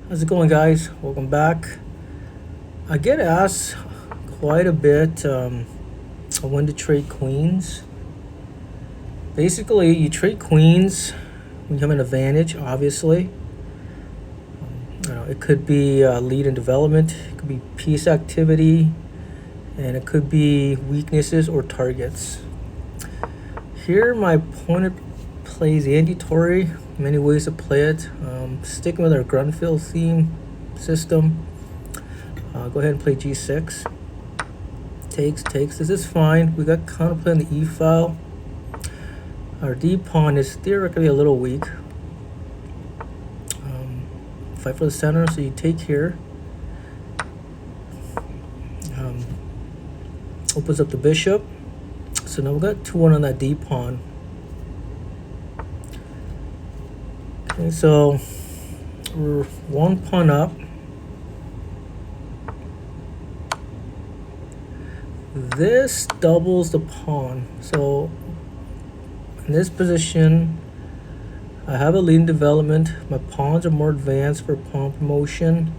How's it going, guys? Welcome back. I get asked quite a bit on when to trade queens. Basically, you trade queens when you have an advantage, obviously. It could be lead in development, it could be piece activity, and it could be weaknesses or targets. Here, my opponent plays Andy-Tory. Many ways to play it. Sticking with our Grunfield theme system. Go ahead and play G6. Takes. This is fine. We got counterplay on the E file. Our D pawn is theoretically a little weak. Fight for the center, so you take here. Opens up the bishop. So now we got 2-1 on that D pawn. Okay, so we're one pawn up. This doubles the pawn. So in this position, I have a lead in development. My pawns are more advanced for pawn promotion,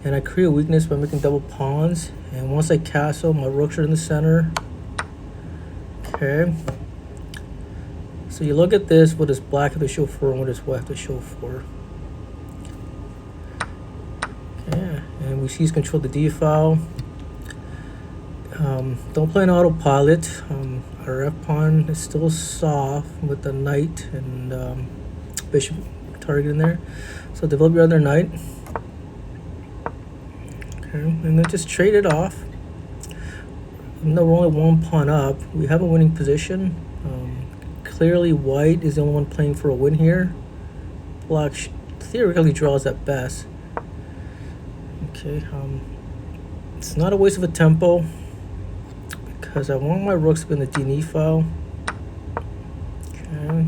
and I create a weakness by making double pawns. And once I castle, my rooks are in the center. Okay. So you look at this, what does black have to show for and what does white have to show for. Okay, and we see he's controlled the D file. Don't play an autopilot. Our F pawn is still soft with the knight and bishop target in there. So develop your other knight. Okay, and then just trade it off. Even though we're only one pawn up, we have a winning position. Clearly white is the only one playing for a win here. Black theoretically draws at best. Okay, it's not a waste of a tempo because I want my rooks to be in the D and E file. Okay,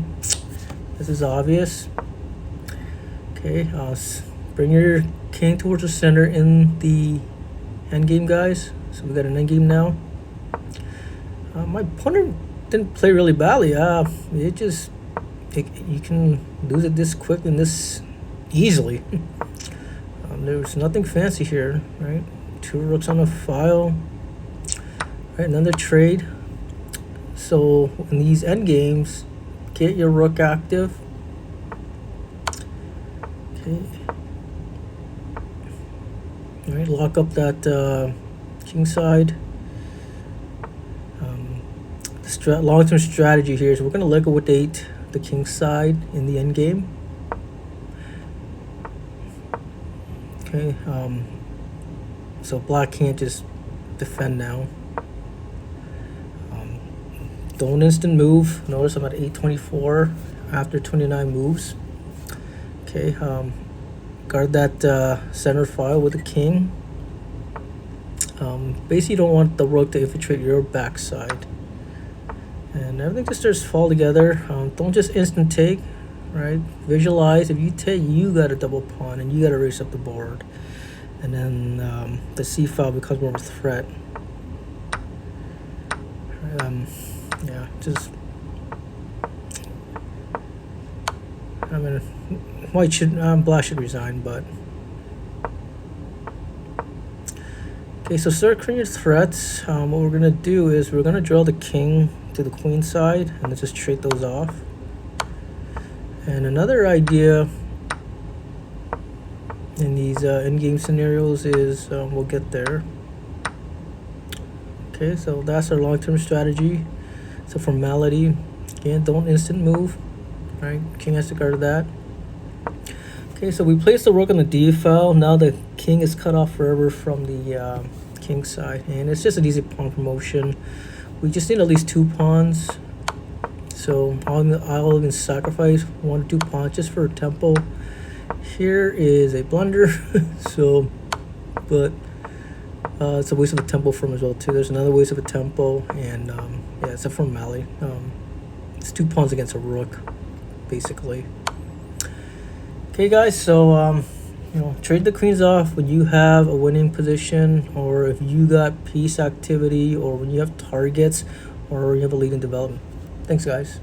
this is obvious. Okay, bring your king towards the center in the endgame, guys. So we got an endgame now. My opponent didn't play really badly. You can lose it this quick and this easily. There's nothing fancy here, right? 2 rooks on the file. Right, another trade. So in these end games, get your rook active. Okay. All right, lock up that king side. Long-term strategy here is we're going to liquidate the king side in the end game. Okay, so black can't just defend now. Don't instant move. Notice I'm at 824 after 29 moves. Okay, guard that center file with the king. Basically, you don't want the rook to infiltrate your backside. And everything just starts to fall together. Don't just instant take, right? Visualize. If you take, you got a double pawn and you got to race up the board. And then the C file becomes more of a threat. Yeah, just... I mean, black should resign, but... Okay, so start creating your threats. What we're going to do is we're going to draw the king to the queen side and then just trade those off. And another idea in these in-game scenarios is we'll get there. Okay, so that's our long-term strategy. So formality, again, don't instant move, right? King has to guard that. Okay, so we place the rook on the D file. Now the king is cut off forever from the king side, and it's just an easy pawn promotion. We just need at least 2 pawns. So I'll even sacrifice 1 or 2 pawns just for a tempo. Here is a blunder. So, but it's a waste of a tempo for him as well too. There's another waste of a tempo, and yeah, it's a formality. It's 2 pawns against a rook, basically. Okay, guys. So trade the queens off when you have a winning position, or if you got piece activity, or when you have targets, or you have a lead in development. Thanks, guys.